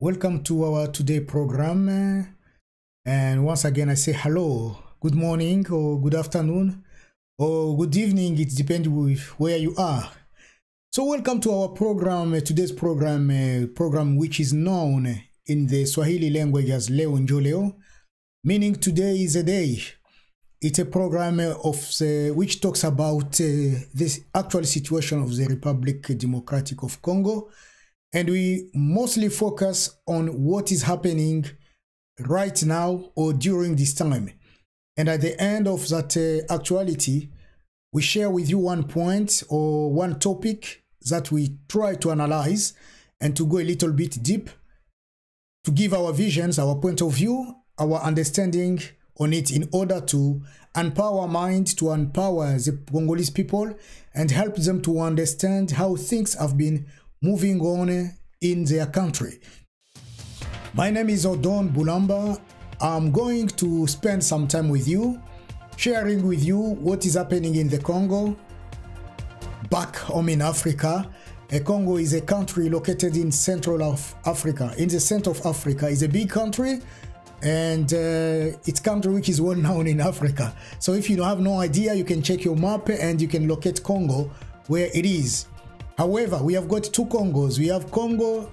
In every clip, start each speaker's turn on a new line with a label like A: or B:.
A: Welcome to our today program. And once again, I say hello, good morning, or good afternoon, or good evening. It depends with where you are. So welcome to our program, today's program which is known in the Swahili language as NJO LEO, meaning today is a day. It's a program which talks about this actual situation of the Republic Democratic of Congo. And we mostly focus on what is happening right now or during this time. And at the end of that actuality, we share with you one point or one topic that we try to analyze and to go a little bit deep, to give our visions, our point of view, our understanding on it in order to empower mind, to empower the Congolese people and help them to understand how things have been moving on in their country. My name is Odon Bulamba. I'm going to spend some time with you, sharing with you what is happening in the Congo, back home in Africa. Congo is a country located in Central of Africa. In the center of Africa, it's a big country, and it's a country which is well known in Africa. So if you have no idea, you can check your map and you can locate Congo where it is. However, we have got two Congos. We have Congo,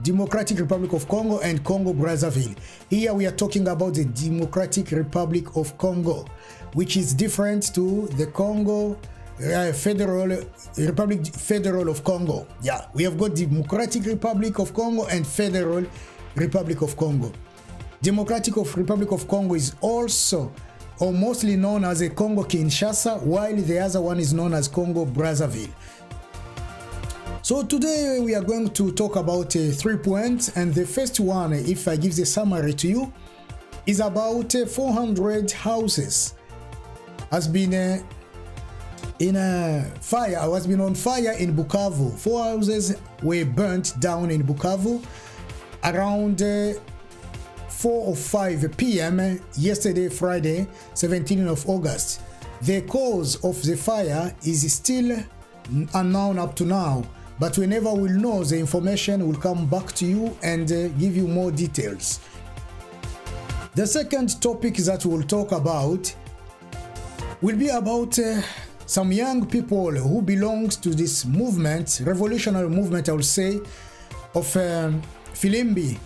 A: Democratic Republic of Congo, and Congo Brazzaville. Here we are talking about the Democratic Republic of Congo, which is different to the Congo Federal of Congo. Yeah, we have got Democratic Republic of Congo and Federal Republic of Congo. Democratic Republic of Congo is also or mostly known as a Congo Kinshasa, while the other one is known as Congo Brazzaville. So today we are going to talk about 3 points, and the first one, if I give the summary to you, is about 400 houses has been on fire in Bukavu. 4 houses were burnt down in Bukavu around 4 or 5 p.m. yesterday, Friday, 17th of August. The cause of the fire is still unknown up to now, but whenever we'll know the information, we'll come back to you and give you more details. The second topic that we'll talk about will be about some young people who belongs to this movement, revolutionary movement, I will say, of Filimbi.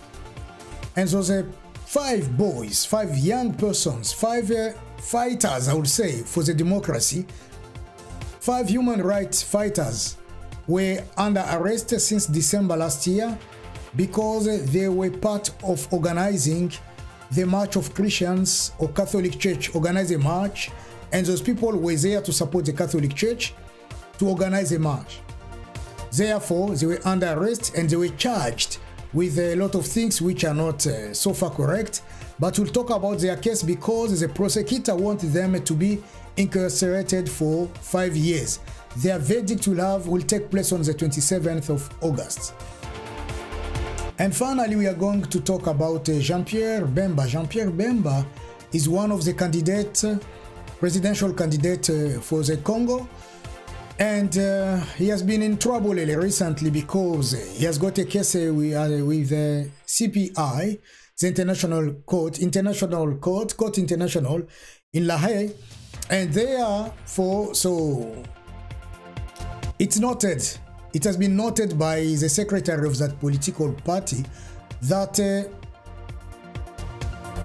A: And so the 5 boys, 5 young persons, 5 fighters, I would say, for the democracy, 5 human rights fighters were under arrest since December last year because they were part of organizing the March of Christians or Catholic Church organized a march, and those people were there to support the Catholic Church to organize a march. Therefore, they were under arrest and they were charged with a lot of things which are not so far correct, but we'll talk about their case because the prosecutor wants them to be incarcerated for 5 years. Their verdict will take place on the 27th of August. And finally, we are going to talk about Jean-Pierre Bemba. Jean-Pierre Bemba is one of the candidates, presidential candidate for the Congo. And he has been in trouble recently because he has got a case with the CPI, the International Court International in La Haye. And therefore, so it's noted, it has been noted by the secretary of that political party that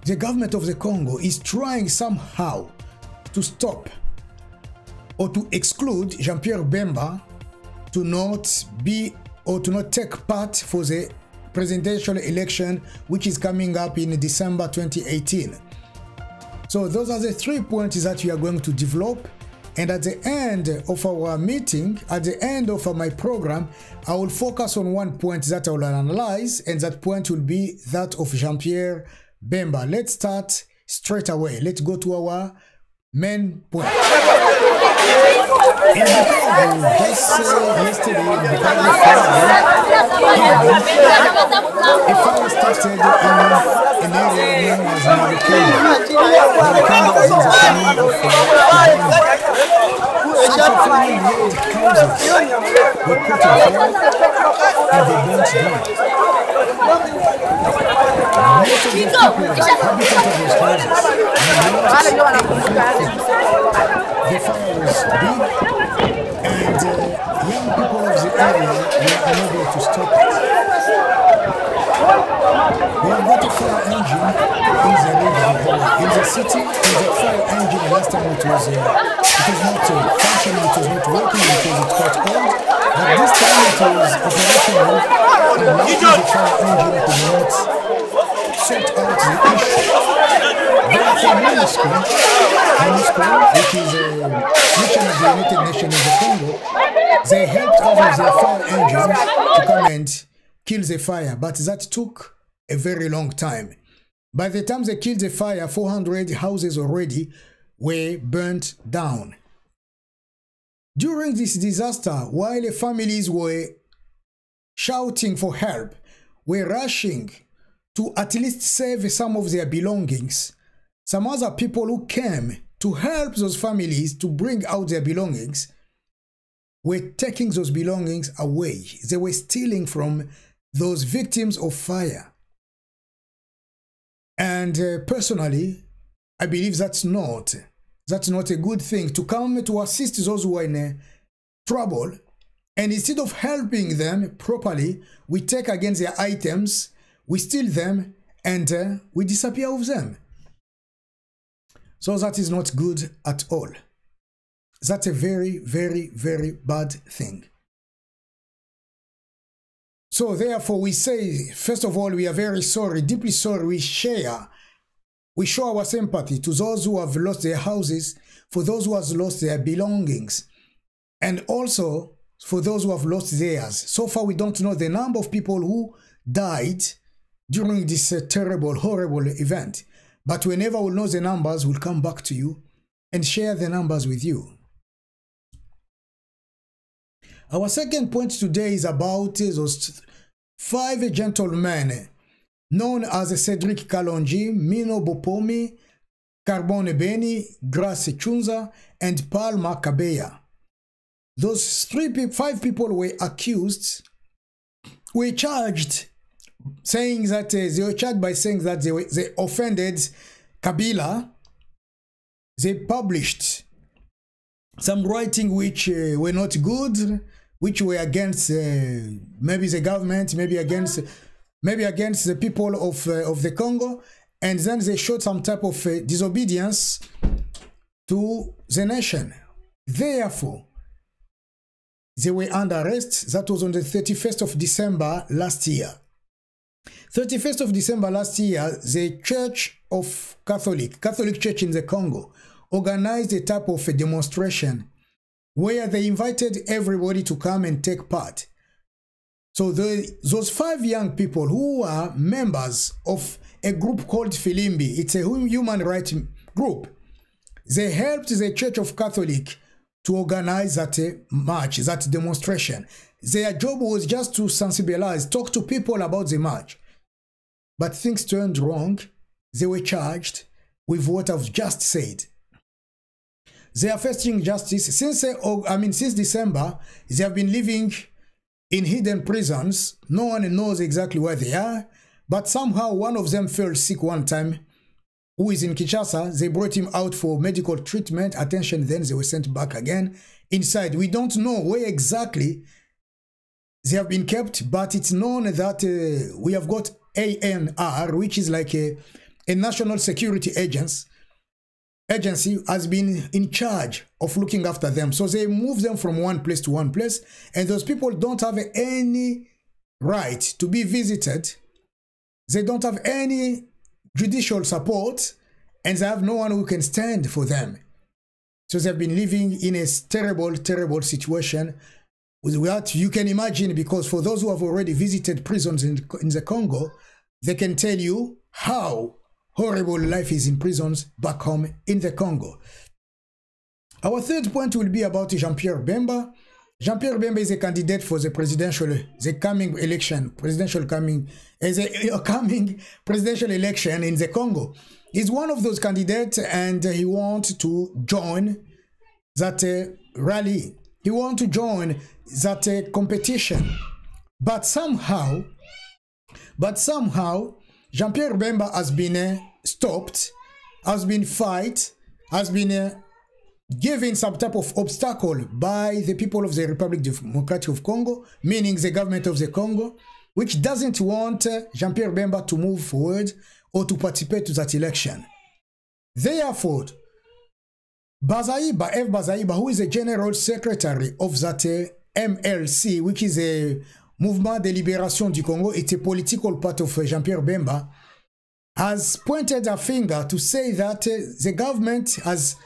A: the government of the Congo is trying somehow to stop or to exclude Jean-Pierre Bemba to not be or to not take part for the presidential election which is coming up in December 2018. So those are the 3 points that we are going to develop, and at the end of our meeting, at the end of my program, I will focus on one point that I will analyze, and that point will be that of Jean-Pierre Bemba. Let's start straight away. Let's go to our main point. In the Congo, just yesterday, a fire started in an area known as Marikenda. Marikenda is in the command of houses were put on fire and they burnt down. The fire was big, and young people of the area were unable to stop it. We have got a fire engine in the region, in the city, in the fire engine. Last time it was not functioning, it was not working because it's quite old. But this time it was operational, and luckily the fire engine could not sort out the issue. Therefore, MONUSCO, which is a mission of the United Nations in the Congo, they helped out with their fire engines to come and kill the fire, but that took a very long time. By the time they killed the fire, 400 houses already were burnt down. During this disaster, while the families were shouting for help, were rushing to at least save some of their belongings, some other people who came to help those families to bring out their belongings were taking those belongings away. They were stealing from those victims of fire. And personally, I believe that's not a good thing, to come to assist those who are in trouble, and instead of helping them properly, we take against their items, we steal them, and we disappear with them. So that is not good at all. That's a very, very, very bad thing. So therefore we say, first of all, we are very sorry, deeply sorry. We show our sympathy to those who have lost their houses, for those who have lost their belongings, and also for those who have lost theirs. So far we don't know the number of people who died during this terrible, horrible event. But whenever we know the numbers, we'll come back to you and share the numbers with you. Our second point today is about those 5 gentlemen known as Cedric Kalonji, Mino Bopomi, Carbone Beni, Grace Chunza, and Palma Kabeya. Those 5 people were accused, were charged, saying that they were charged by saying that they offended Kabila. They published some writing which were not good, which were against maybe the government, maybe against the people of the Congo, and then they showed some type of disobedience to the nation. Therefore, they were under arrest. That was on the 31st of December last year. 31st of December last year, the Church of Catholic Church in the Congo, organized a type of a demonstration where they invited everybody to come and take part. So those 5 young people who are members of a group called Filimbi, it's a human rights group, they helped the Church of Catholic to organize that march, that demonstration. Their job was just to sensibilize, talk to people about the march. But things turned wrong. They were charged with what I've just said. They are facing justice. Since December, they have been living in hidden prisons. No one knows exactly where they are. But somehow one of them fell sick one time, who is in Kinshasa. They brought him out for medical treatment, attention, then they were sent back again inside. We don't know where exactly they have been kept, but it's known that we have got ANR, which is like a national security agency, has been in charge of looking after them. So they move them from one place to one place, and those people don't have any right to be visited. They don't have any judicial support, and they have no one who can stand for them. So they've been living in a terrible, terrible situation that you can imagine, because for those who have already visited prisons in the Congo, they can tell you how horrible life is in prisons back home in the Congo. Our third point will be about Jean-Pierre Bemba. Jean-Pierre Bemba is a candidate for the coming presidential election in the Congo. He's one of those candidates, and he wants to join that rally. He wants to join that competition. But somehow, But somehow, Jean-Pierre Bemba has been stopped, has been fight, has been given some type of obstacle by the people of the Republic Democratic of Congo, meaning the government of the Congo, which doesn't want Jean-Pierre Bemba to move forward or to participate to that election. Therefore, Bazaiba, who is the General Secretary of that MLC, which is a Mouvement de Libération du Congo, it's a political part of Jean-Pierre Bemba, has pointed a finger to say that the government has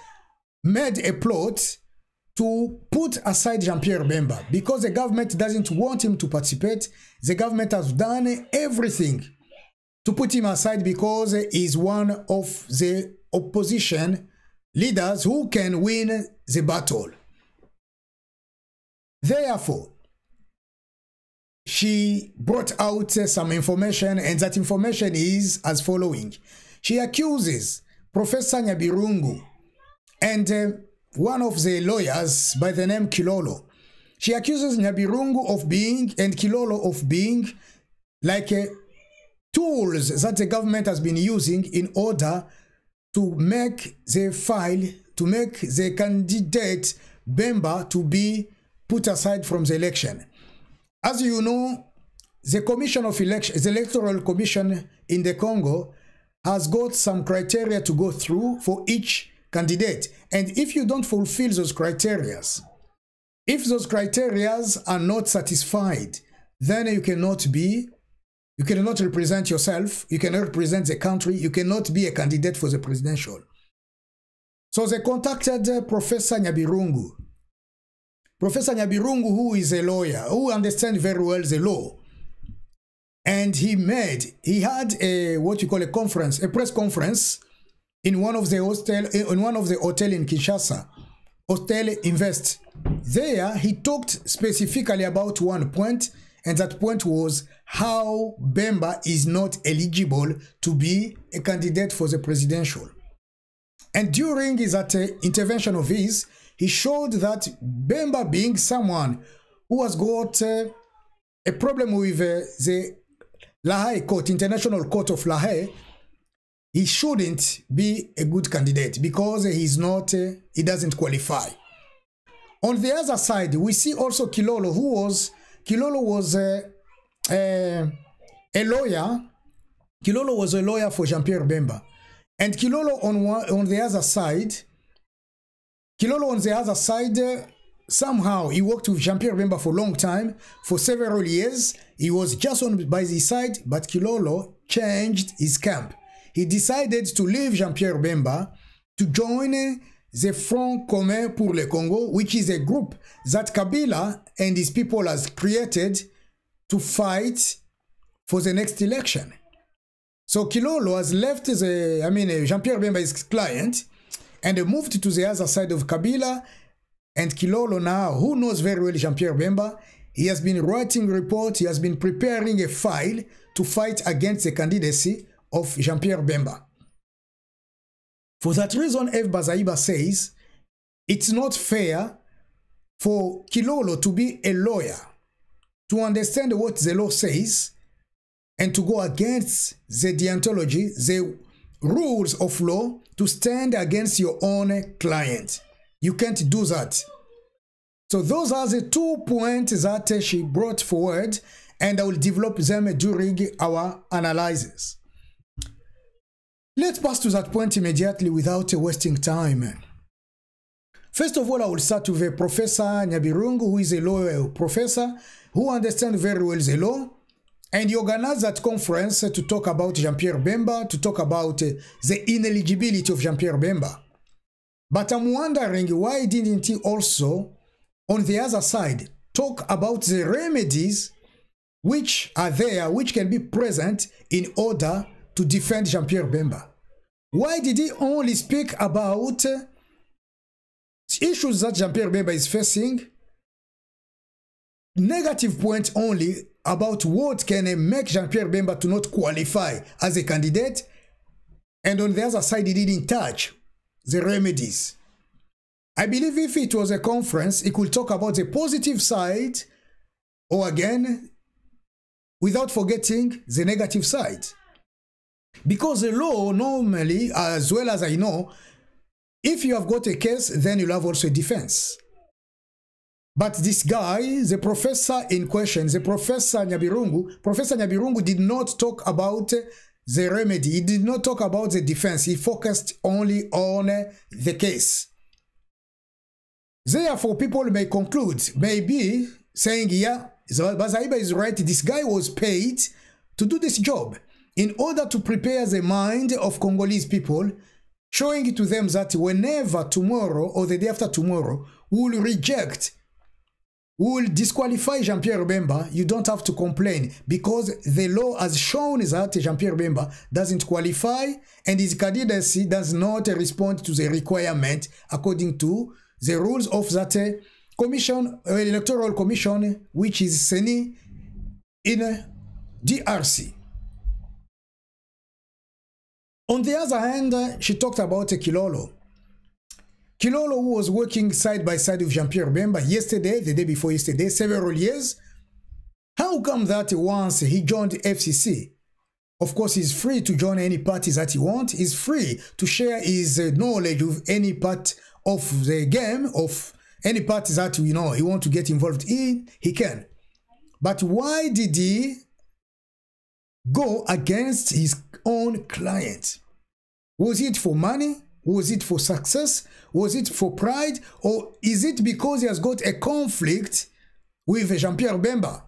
A: made a plot to put aside Jean-Pierre Bemba because the government doesn't want him to participate. The government has done everything to put him aside because he is one of the opposition leaders who can win the battle. Therefore, she brought out some information, and that information is as following. She accuses Professor Nyabirungu and one of the lawyers by the name Kilolo. She accuses Nyabirungu of being, and Kilolo of being, like tools that the government has been using in order to make the file, to make the candidate Bemba to be put aside from the election. As you know, the Commission of Election, the Electoral Commission in the Congo has got some criteria to go through for each candidate. And if you don't fulfill those criteria, if those criteria are not satisfied, then you cannot represent yourself, you cannot represent the country, you cannot be a candidate for the presidential. So they contacted Professor Nyabirungu. Professor Nyabirungu, who is a lawyer, who understands very well the law. And he had a, what you call a conference, a press conference in one of the hotel in Kinshasa, Hotel Invest. There, he talked specifically about one point, and that point was how Bemba is not eligible to be a candidate for the presidential. And during that intervention of his, he showed that Bemba, being someone who has got a problem with the La Haye Court, International Court of La Haye, he shouldn't be a good candidate because he's not, he doesn't qualify. On the other side, we see also Kilolo, Kilolo was a lawyer. Kilolo was a lawyer for Jean-Pierre Bemba. And Kilolo on the other side, somehow he worked with Jean-Pierre Bemba for a long time, for several years. He was just on by his side, but Kilolo changed his camp. He decided to leave Jean-Pierre Bemba to join the Front Commun pour le Congo, which is a group that Kabila and his people has created to fight for the next election. So Kilolo has left Jean-Pierre Bemba, his client, and moved to the other side of Kabila. And Kilolo now, who knows very well Jean-Pierre Bemba, he has been writing reports, he has been preparing a file to fight against the candidacy of Jean-Pierre Bemba. For that reason, F. Bazaiba says, it's not fair for Kilolo to be a lawyer, to understand what the law says, and to go against the deontology, the rules of law, to stand against your own client. You can't do that. So those are the 2 points that she brought forward, and I will develop them during our analysis. Let's pass to that point immediately without wasting time. First of all, I will start with Professor Nyabirungu, who is a lawyer professor, who understands very well the law, and he organized that conference to talk about Jean-Pierre Bemba, to talk about the ineligibility of Jean-Pierre Bemba. But I'm wondering, why didn't he also, on the other side, talk about the remedies which are there, which can be present in order to defend Jean-Pierre Bemba? Why did he only speak about issues that Jean-Pierre Bemba is facing, negative points only about what can make Jean-Pierre Bemba to not qualify as a candidate, and on the other side he didn't touch the remedies? I believe if it was a conference, it could talk about the positive side, or again, without forgetting the negative side. Because the law normally, as well as I know, if you have got a case, then you'll have also a defense. But this guy, the professor in question, the Professor Nyabirungu did not talk about the remedy. He did not talk about the defense. He focused only on the case. Therefore, people may conclude, maybe saying, yeah, Bazaiba is right. This guy was paid to do this job in order to prepare the mind of Congolese people, showing it to them that whenever tomorrow or the day after tomorrow we will reject, we will disqualify Jean-Pierre Bemba, you don't have to complain, because the law has shown that Jean-Pierre Bemba doesn't qualify and his candidacy does not respond to the requirement according to the rules of that commission, electoral commission, which is Seni in DRC. On the other hand, she talked about Kilolo. Kilolo, who was working side by side with Jean-Pierre Bemba yesterday, the day before yesterday, several years. How come that once he joined FCC, of course he's free to join any parties that he wants, he's free to share his knowledge with any part of the game, of any parties that, you know, he wants to get involved in, he can. But why did he go against his own client? Was it for money? Was it for success? Was it for pride? Or is it because he has got a conflict with Jean-Pierre Bemba?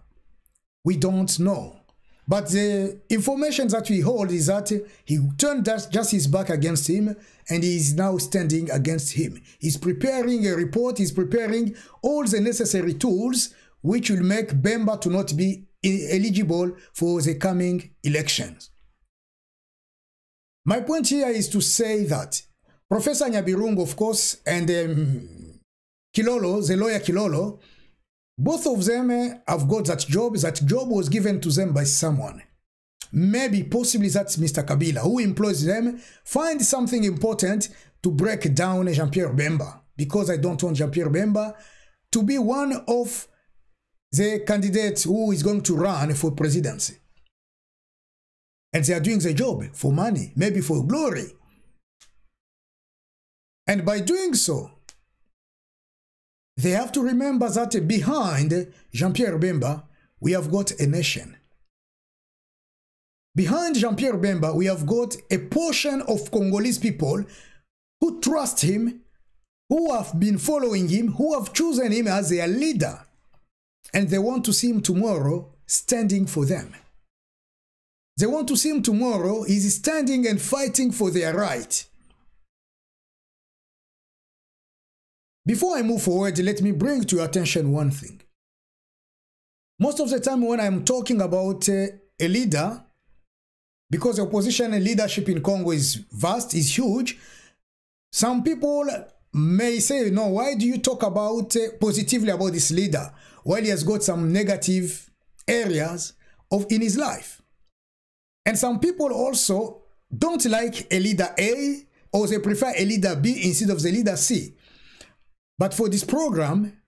A: We don't know. But the information that we hold is that he turned just his back against him and he is now standing against him. He's preparing a report, he's preparing all the necessary tools which will make Bemba to not be eligible for the coming elections. My point here is to say that Professor Nyabirungu, of course, and Kilolo, the lawyer Kilolo, both of them have got that job. That job was given to them by someone. Maybe, possibly that's Mr. Kabila, who employs them, find something important to break down Jean-Pierre Bemba. Because I don't want Jean-Pierre Bemba to be one of the candidates who is going to run for presidency. And they are doing the job for money, maybe for glory. And by doing so, they have to remember that behind Jean-Pierre Bemba, we have got a nation. Behind Jean-Pierre Bemba, we have got a portion of Congolese people who trust him, who have been following him, who have chosen him as their leader. And they want to see him tomorrow standing for them. They want to see him tomorrow, he's standing and fighting for their right. Before I move forward, let me bring to your attention one thing. Most of the time when I'm talking about a leader, because the opposition and leadership in Congo is vast, is huge, some people may say, no, why do you talk about positively about this leader while he has got some negative areas in his life? And some people also don't like a leader A, or they prefer a leader B instead of the leader C. But for this program,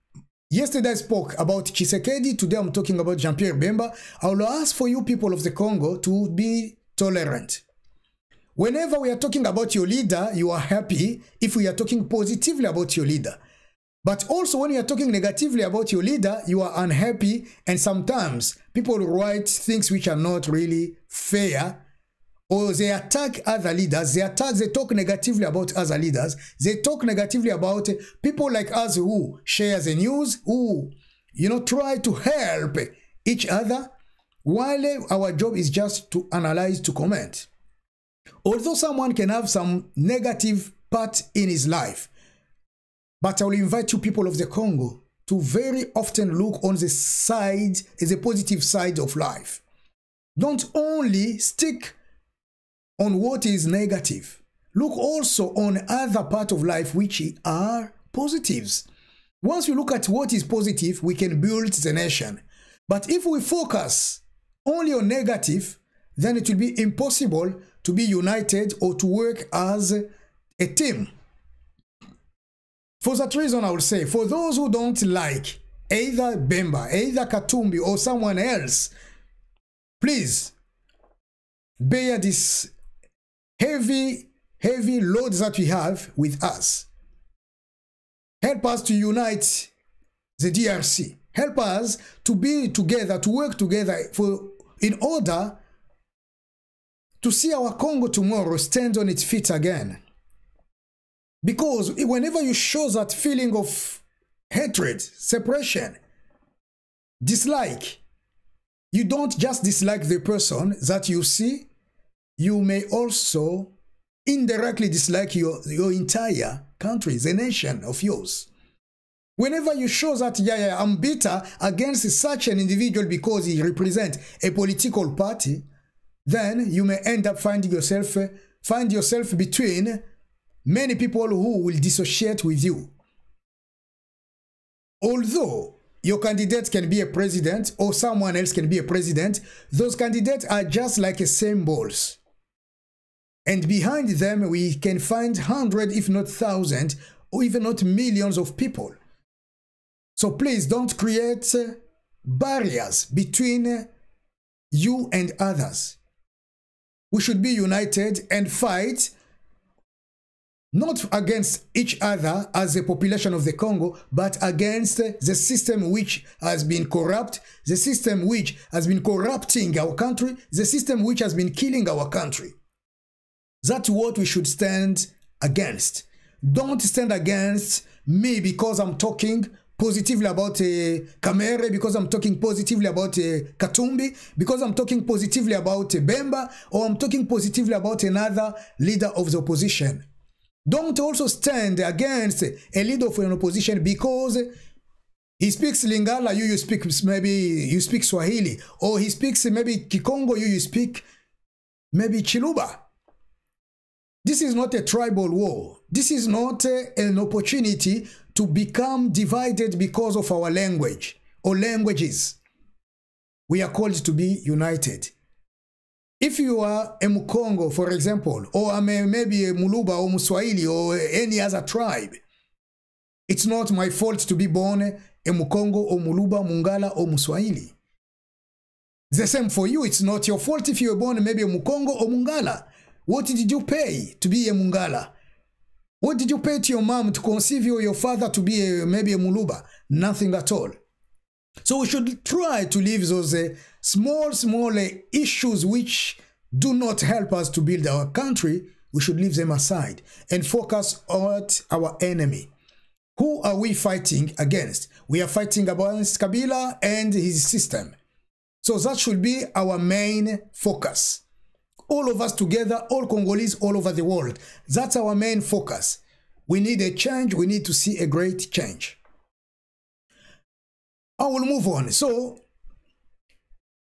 A: yesterday I spoke about Tshisekedi, today I'm talking about Jean-Pierre Bemba. I will ask for you people of the Congo to be tolerant. Whenever we are talking about your leader, you are happy if we are talking positively about your leader. But also when you are talking negatively about your leader, you are unhappy, and sometimes people write things which are not really fair, or they attack other leaders, they talk negatively about other leaders, they talk negatively about people like us who share the news, who, you know, try to help each other, while our job is just to analyze, to comment. Although someone can have some negative part in his life, but I will invite you people of the Congo to very often look on the side, the positive side of life. Don't only stick on what is negative. Look also on other part of life which are positives. Once we look at what is positive, we can build the nation. But if we focus only on negative, then it will be impossible to be united or to work as a team. For that reason, I will say, for those who don't like either Bemba, either Katumbi, or someone else, please bear this heavy load that we have with us. Help us to unite the DRC. Help us to be together, to work together in order to see our Congo tomorrow stand on its feet again. Because whenever you show that feeling of hatred, separation, dislike, you don't just dislike the person that you see, you may also indirectly dislike your entire country, the nation of yours. Whenever you show that, yeah, I'm bitter against such an individual because he represents a political party, then you may end up find yourself between many people who will dissociate with you. Although your candidate can be a president or someone else can be a president, those candidates are just like symbols. And behind them, we can find hundreds, if not thousands, or even not millions of people. So please don't create barriers between you and others. We should be united and fight not against each other as a population of the Congo, but against the system which has been corrupt, the system which has been corrupting our country, the system which has been killing our country. That's what we should stand against. Don't stand against me because I'm talking positively about Kamere, because I'm talking positively about Katumbi, because I'm talking positively about Bemba, or I'm talking positively about another leader of the opposition. Don't also stand against a leader of an opposition because he speaks Lingala, you speak maybe you speak Swahili, or he speaks maybe Kikongo, you speak maybe Chiluba. This is not a tribal war. This is not an opportunity to become divided because of our language or languages. We are called to be united. If you are a Mukongo, for example, or maybe a Muluba or Muswahili or any other tribe, it's not my fault to be born a Mukongo or Muluba, Mungala or Muswahili. The same for you. It's not your fault if you were born maybe a Mukongo or Mungala. What did you pay to be a Mungala? What did you pay to your mom to conceive you or your father to be maybe a Muluba? Nothing at all. So we should try to leave those small issues which do not help us to build our country. We should leave them aside and focus on our enemy. Who are we fighting against? We are fighting against Kabila and his system. So that should be our main focus. All of us together, all Congolese all over the world. That's our main focus. We need a change. We need to see a great change. I will move on. So,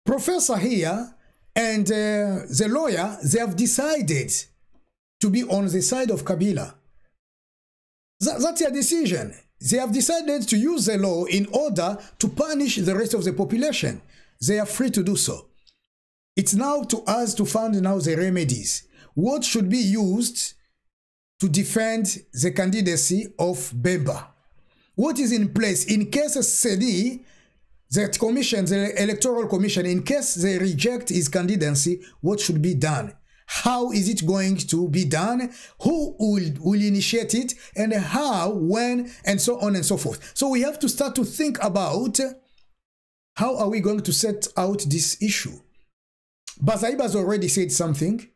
A: Professor here and the lawyer, they have decided to be on the side of Kabila. That's their decision. They have decided to use the law in order to punish the rest of the population. They are free to do so. It's now to us to find now the remedies. What should be used to defend the candidacy of Bemba? What is in place in case CD, that commission, the electoral commission, in case they reject his candidacy, what should be done? How is it going to be done? Who will initiate it? And how, when, and so on and so forth. So we have to start to think about how are we going to set out this issue. Bazaiba has already said something.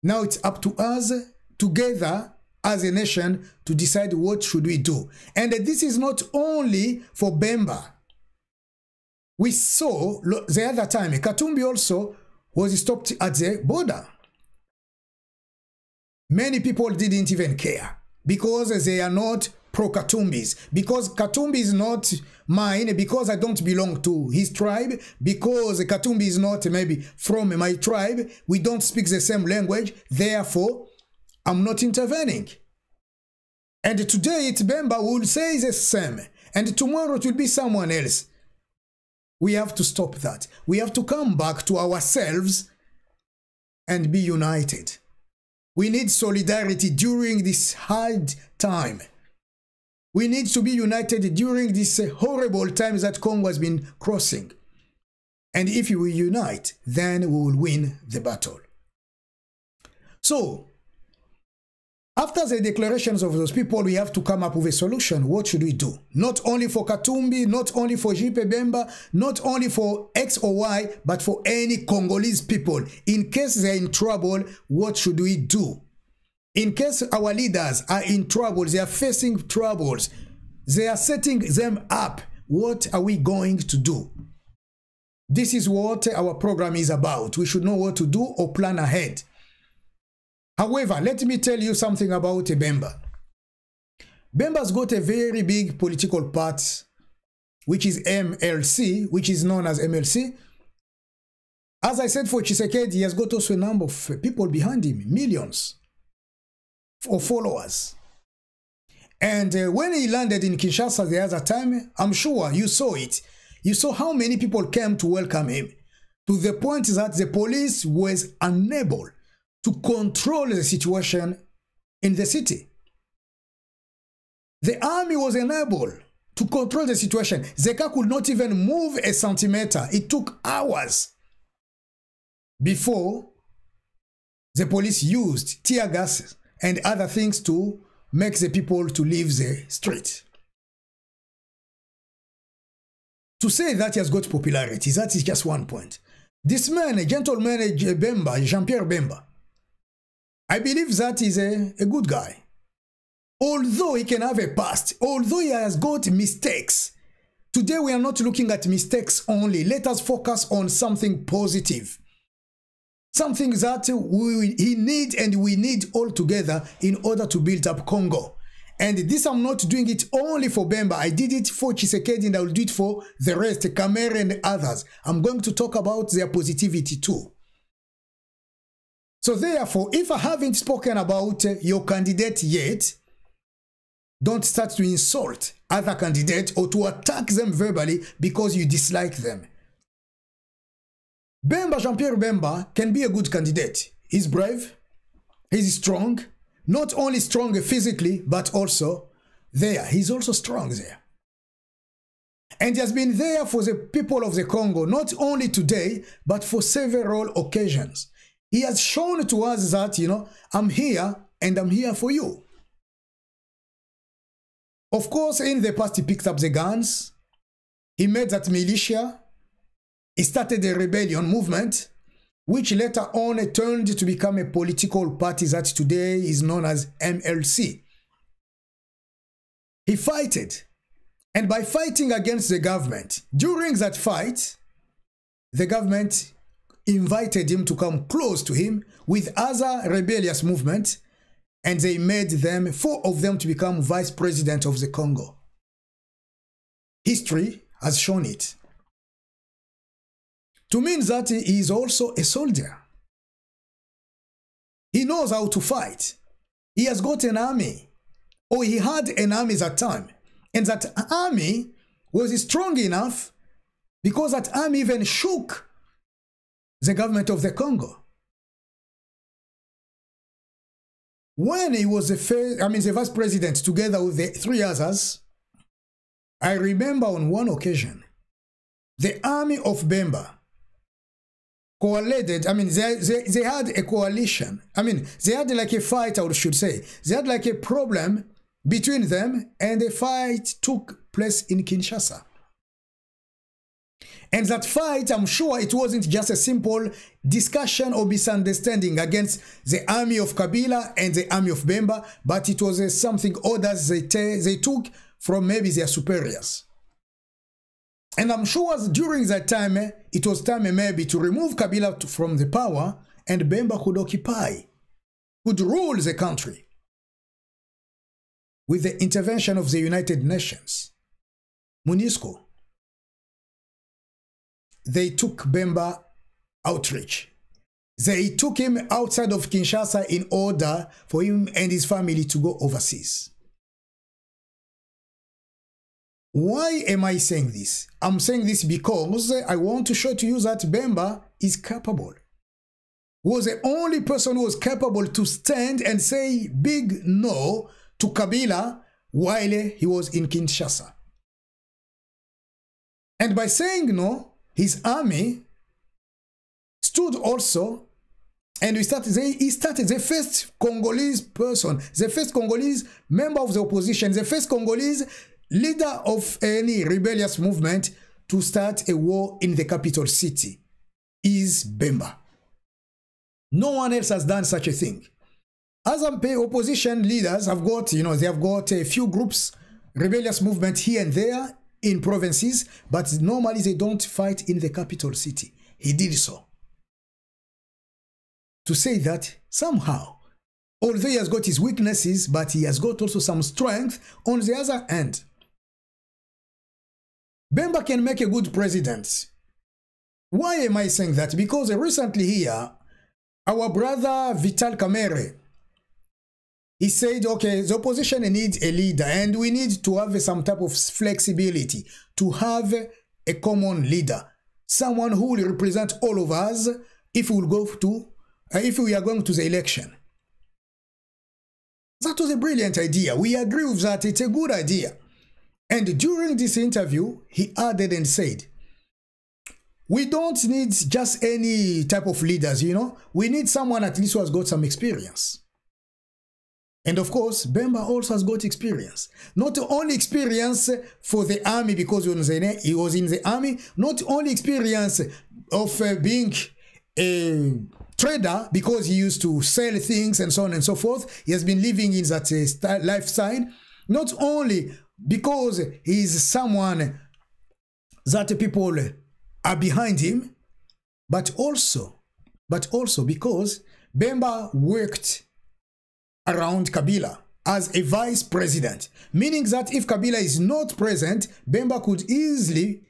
A: Now it's up to us together as a nation to decide what should we do. And this is not only for Bemba. We saw the other time, Katumbi also was stopped at the border. Many people didn't even care because they are not pro-Katumbis, because Katumbi is not mine, because I don't belong to his tribe, because Katumbi is not maybe from my tribe, we don't speak the same language, therefore I'm not intervening. And today it's Bemba who will say the same, and tomorrow it will be someone else. We have to stop that. We have to come back to ourselves and be united. We need solidarity during this hard time. We need to be united during this horrible times that Congo has been crossing. And if we unite, then we will win the battle. So, after the declarations of those people, we have to come up with a solution. What should we do? Not only for Katumbi, not only for Jean-Pierre Bemba, not only for X or Y, but for any Congolese people. In case they're in trouble, what should we do? In case our leaders are in trouble, they are facing troubles, they are setting them up, what are we going to do? This is what our program is about. We should know what to do or plan ahead. However, let me tell you something about Bemba. Bemba's got a very big political party, which is MLC, which is known as MLC. As I said for Tshisekedi, he has got also a number of people behind him, millions of followers. And when he landed in Kinshasa the other time, I'm sure you saw it. You saw how many people came to welcome him, to the point that the police was unable to control the situation in the city. The army was unable to control the situation. Zeka could not even move a centimeter. It took hours before the police used tear gas and other things to make the people to leave the street. To say that he has got popularity, that is just one point. This man, a gentleman, Bemba, Jean-Pierre Bemba, I believe that is a good guy. Although he can have a past, although he has got mistakes, today we are not looking at mistakes only. Let us focus on something positive. Something that he needs and we need all together in order to build up Congo. And this I'm not doing it only for Bemba. I did it for Tshisekedi and I will do it for the rest, Kamere and others. I'm going to talk about their positivity too. So therefore, if I haven't spoken about your candidate yet, don't start to insult other candidates or to attack them verbally because you dislike them. Bemba, Jean-Pierre Bemba, can be a good candidate. He's brave, he's strong, not only strong physically, but also there. He's also strong there. And he has been there for the people of the Congo, not only today, but for several occasions. He has shown to us that, you know, I'm here and I'm here for you. Of course, in the past, he picked up the guns. He made that militia. He started a rebellion movement, which later on turned to become a political party that today is known as MLC. He fought, and by fighting against the government, during that fight, the government invited him to come close to him with other rebellious movements, and they made them, 4 of them, to become vice president of the Congo. History has shown it. To mean that he is also a soldier. He knows how to fight. He has got an army, or he had an army at that time, and that army was strong enough because that army even shook the government of the Congo. When he was the vice president together with the 3 others, I remember on one occasion, the army of Bemba coalesced. They had a coalition. They had like a fight, I should say. They had like a problem between them, and the fight took place in Kinshasa. And that fight, I'm sure it wasn't just a simple discussion or misunderstanding against the army of Kabila and the army of Bemba, but it was something orders they took from maybe their superiors. And I'm sure during that time, it was time maybe to remove Kabila from the power, and Bemba could occupy, could rule the country with the intervention of the United Nations, MONUSCO. They took Bemba outreach. They took him outside of Kinshasa in order for him and his family to go overseas. Why am I saying this? I'm saying this because I want to show to you that Bemba is capable. He was the only person who was capable to stand and say big no to Kabila while he was in Kinshasa. And by saying no, his army stood also, and he started the first Congolese person, the first Congolese member of the opposition, the first Congolese leader of any rebellious movement to start a war in the capital city is Bemba. No one else has done such a thing. As opposition leaders have got, they have got a few groups, rebellious movement here and there in provinces, but normally they don't fight in the capital city. He did so. To say that somehow, although he has got his weaknesses, but he has got also some strength on the other end. Bemba can make a good president. Why am I saying that? Because recently here, our brother Vital Kamerhe, he said, okay, the opposition needs a leader and we need to have some type of flexibility to have a common leader. Someone who will represent all of us if we are going to the election. That was a brilliant idea. We agree with that. It's a good idea. And during this interview, he added and said, we don't need just any type of leaders, We need someone at least who has got some experience. And of course, Bemba also has got experience. Not only experience for the army because he was in the army, not only experience of being a trader because he used to sell things and so on and so forth. He has been living in that lifestyle. Not only because he is someone that people are behind him, but also because Bemba worked around Kabila as a vice president, meaning that if Kabila is not present, Bemba could easily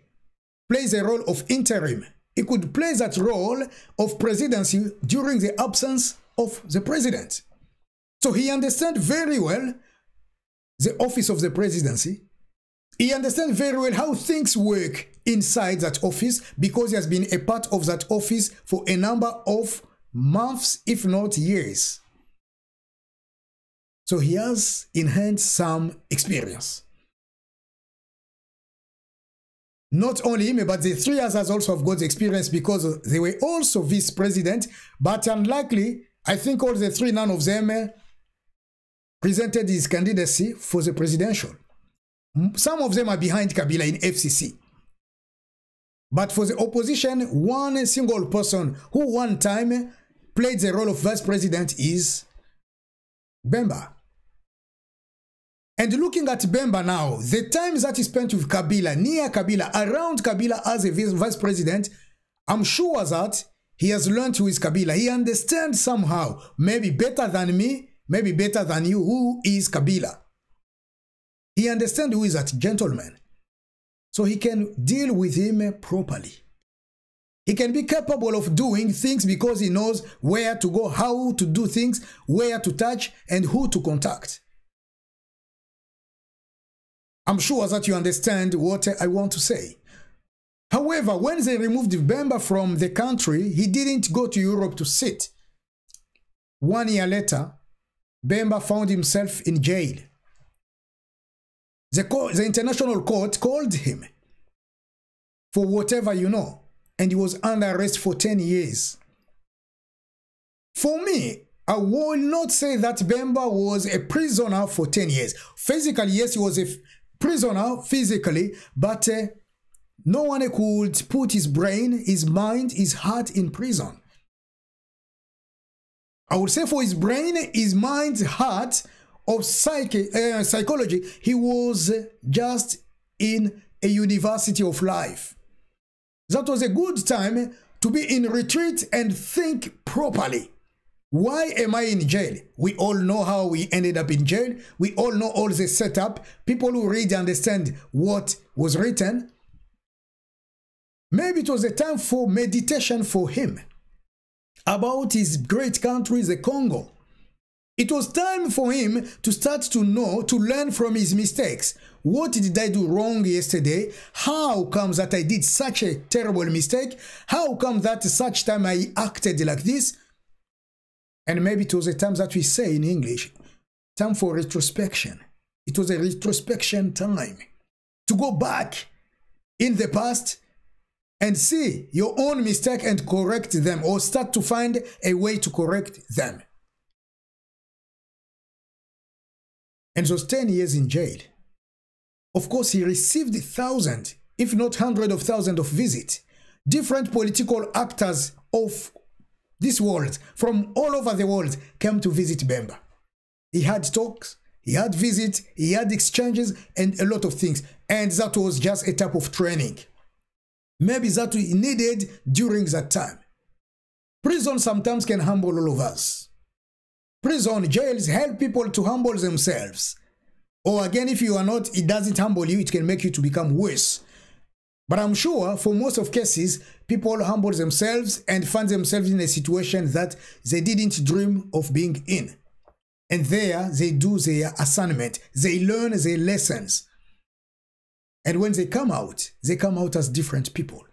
A: play the role of interim. He could play that role of presidency during the absence of the president. So he understands very well the office of the presidency. He understands very well how things work inside that office because he has been a part of that office for a number of months, if not years. So he has in hand some experience. Not only him, but the three others also have got experience because they were also vice president, but unlikely, I think all the three, none of them presented his candidacy for the presidential. Some of them are behind Kabila in FCC. But for the opposition, one single person who one time played the role of vice president is Bemba. And looking at Bemba now, the time that he spent with Kabila, near Kabila, around Kabila as a vice president, I'm sure that he has learned with Kabila. He understands somehow, maybe better than me, maybe better than you, who is Kabila. He understands who is that gentleman. So he can deal with him properly. He can be capable of doing things because he knows where to go, how to do things, where to touch, and who to contact. I'm sure that you understand what I want to say. However, when they removed Bemba from the country, he didn't go to Europe to sit. 1 year later, Bemba found himself in jail. The international court called him for whatever and he was under arrest for 10 years. For me, I will not say that Bemba was a prisoner for 10 years. Physically, yes, he was a prisoner physically, but no one could put his brain, his mind, his heart in prison. I would say for his brain, his mind, heart, of psychology, he was just in a university of life. That was a good time to be in retreat and think properly. Why am I in jail? We all know how we ended up in jail. We all know all the setup. People who read understand what was written. Maybe it was a time for meditation for him about his great country, the Congo. It was time for him to start to know, to learn from his mistakes. What did I do wrong yesterday? How comes that I did such a terrible mistake? How come that such time I acted like this? And maybe it was a time that we say in English, time for retrospection. It was a retrospection time to go back in the past and see your own mistake and correct them, or start to find a way to correct them. And was 10 years in jail. Of course, he received thousands, if not hundreds of thousands of visits. Different political actors of this world, from all over the world, came to visit Bemba. He had talks, he had visits, he had exchanges, and a lot of things. And that was just a type of training. Maybe that we needed during that time. Prison sometimes can humble all of us. Prison, jails help people to humble themselves. Or again, if you are not, it doesn't humble you, it can make you to become worse. But I'm sure for most of cases, people humble themselves and find themselves in a situation that they didn't dream of being in. And there, they do their assignment. They learn their lessons. And when they come out as different people.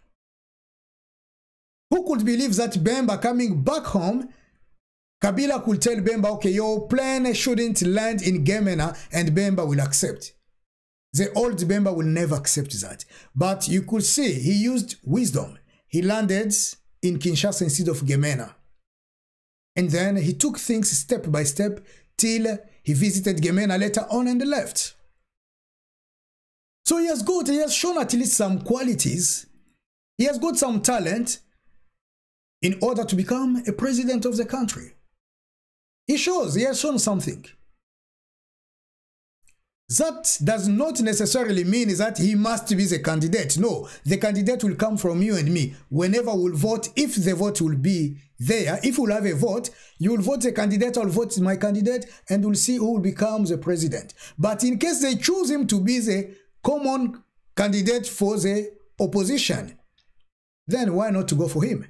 A: Who could believe that Bemba coming back home, Kabila could tell Bemba, okay, your plane shouldn't land in Gemena, and Bemba will accept. The old Bemba will never accept that. But you could see he used wisdom. He landed in Kinshasa instead of Gemena. And then he took things step by step till he visited Gemena later on and left. So he has shown at least some qualities. He has got some talent in order to become a president of the country. He has shown something. That does not necessarily mean that he must be the candidate. No, the candidate will come from you and me. Whenever we'll vote, if the vote will be there, if we'll have a vote, you will vote the candidate, I'll vote my candidate, and we'll see who will become the president. But in case they choose him to be the common candidate for the opposition, then why not to go for him?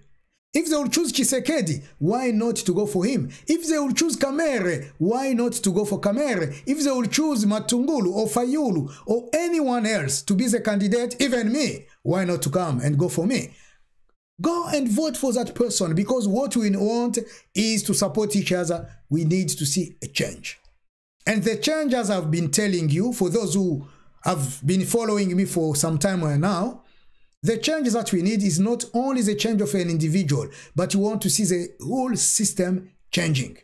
A: If they will choose Tshisekedi, why not to go for him? If they will choose Kamere, why not to go for Kamere? If they will choose Matungulu or Fayulu or anyone else to be the candidate, even me, why not to come and go for me? Go and vote for that person, because what we want is to support each other. We need to see a change. And the change, as I've been telling you, for those who have been following me for some time now, the change that we need is not only the change of an individual, but you want to see the whole system changing.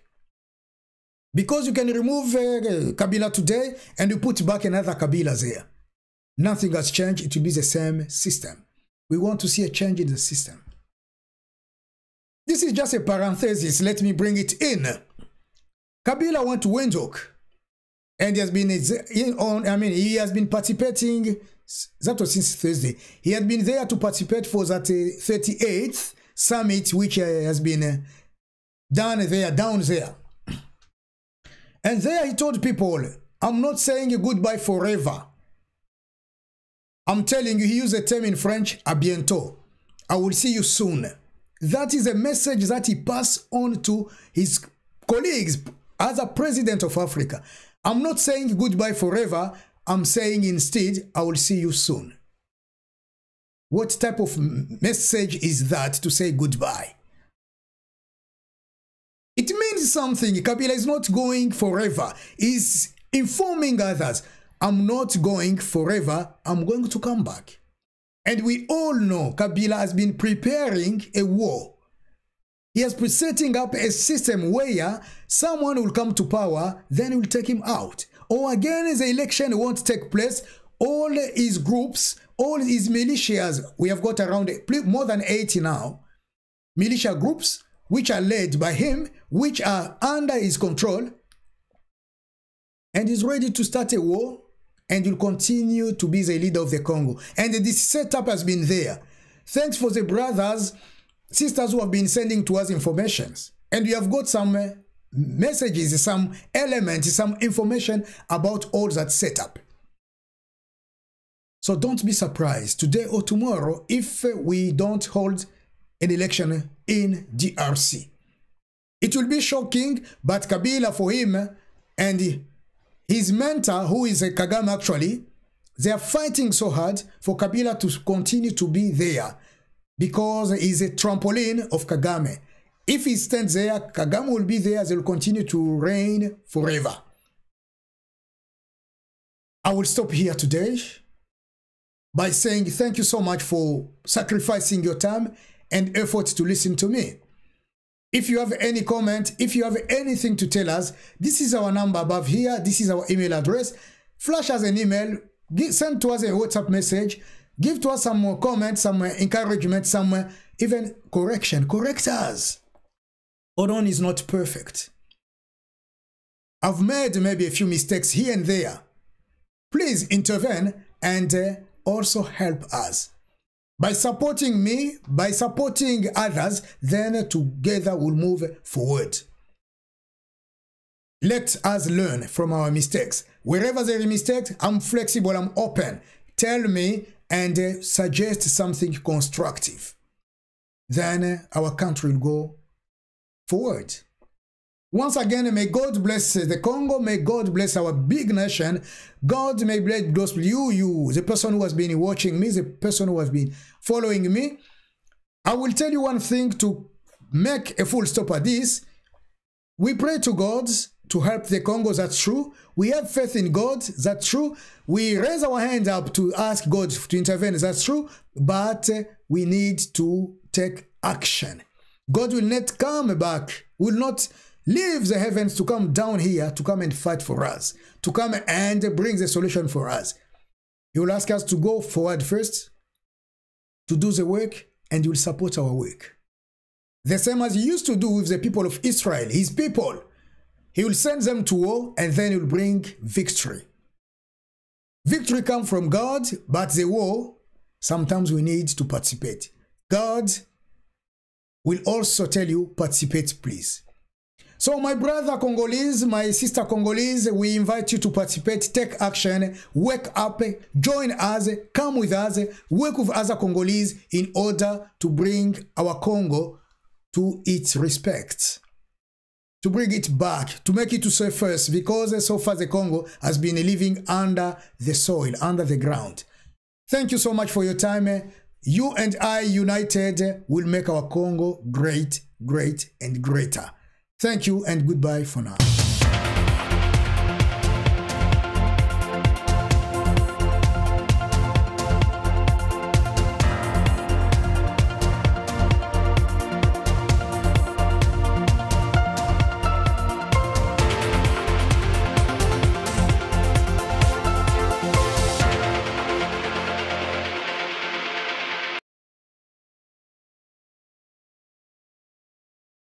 A: Because you can remove Kabila today and you put back another Kabila there. Nothing has changed. It will be the same system. We want to see a change in the system. This is just a parenthesis. Let me bring it in. Kabila went to Windhoek, and he has been he has been participating. That was since Thursday. He had been there to participate for that 38th summit, which has been down there. And there he told people, I'm not saying goodbye forever. I'm telling you, he used a term in French, à bientôt. I will see you soon. That is a message that he passed on to his colleagues as a president of Africa. I'm not saying goodbye forever. I'm saying instead, I will see you soon. What type of message is that, to say goodbye? It means something. Kabila is not going forever. He's informing others, I'm not going forever. I'm going to come back. And we all know Kabila has been preparing a war. He has been setting up a system where someone will come to power, then he will take him out. Or again, the election won't take place. All his groups, all his militias, we have got around more than 80 now, militia groups, which are led by him, which are under his control, and he's ready to start a war, and will continue to be the leader of the Congo. And this setup has been there. Thanks for the brothers, sisters who have been sending to us informations. And we have got some messages, some elements, some information about all that setup. So don't be surprised today or tomorrow if we don't hold an election in DRC. It will be shocking, but Kabila, for him and his mentor, who is Kagame actually, they are fighting so hard for Kabila to continue to be there, because he's a trampoline of Kagame. If he stands there, Kagame will be there. They will continue to reign forever. I will stop here today. by saying thank you so much for sacrificing your time and effort to listen to me. If you have any comment, if you have anything to tell us, this is our number above here. This is our email address. Flash us an email, send to us a WhatsApp message, give to us some more comments, some encouragement, some even correction. Correct us. Odon is not perfect. I've made maybe a few mistakes here and there. Please intervene and also help us. By supporting me, by supporting others, then together we'll move forward. Let us learn from our mistakes. Wherever there is a mistake, I'm flexible, I'm open. Tell me and suggest something constructive. Then our country will go forward. Once again, may God bless the Congo. May God bless our big nation. God may bless you, the person who has been watching me, the person who has been following me. I will tell you one thing to make a full stop at this. We pray to God to help the Congo, that's true. We have faith in God, that's true. We raise our hand up to ask God to intervene, that's true. But we need to take action. God will not come back, will not leave the heavens to come down here to come and fight for us, to come and bring the solution for us. He will ask us to go forward first, to do the work, and he will support our work. The same as he used to do with the people of Israel, his people. He will send them to war, and then he will bring victory. Victory comes from God, but the war, sometimes we need to participate. God will also tell you, participate, please. So my brother Congolese, my sister Congolese, we invite you to participate, take action, wake up, join us, come with us, work with other Congolese in order to bring our Congo to its respect, to bring it back, to make it to surface, because so far the Congo has been living under the soil, under the ground. Thank you so much for your time. You and I united will make our Congo great, great, and greater. Thank you and goodbye for now.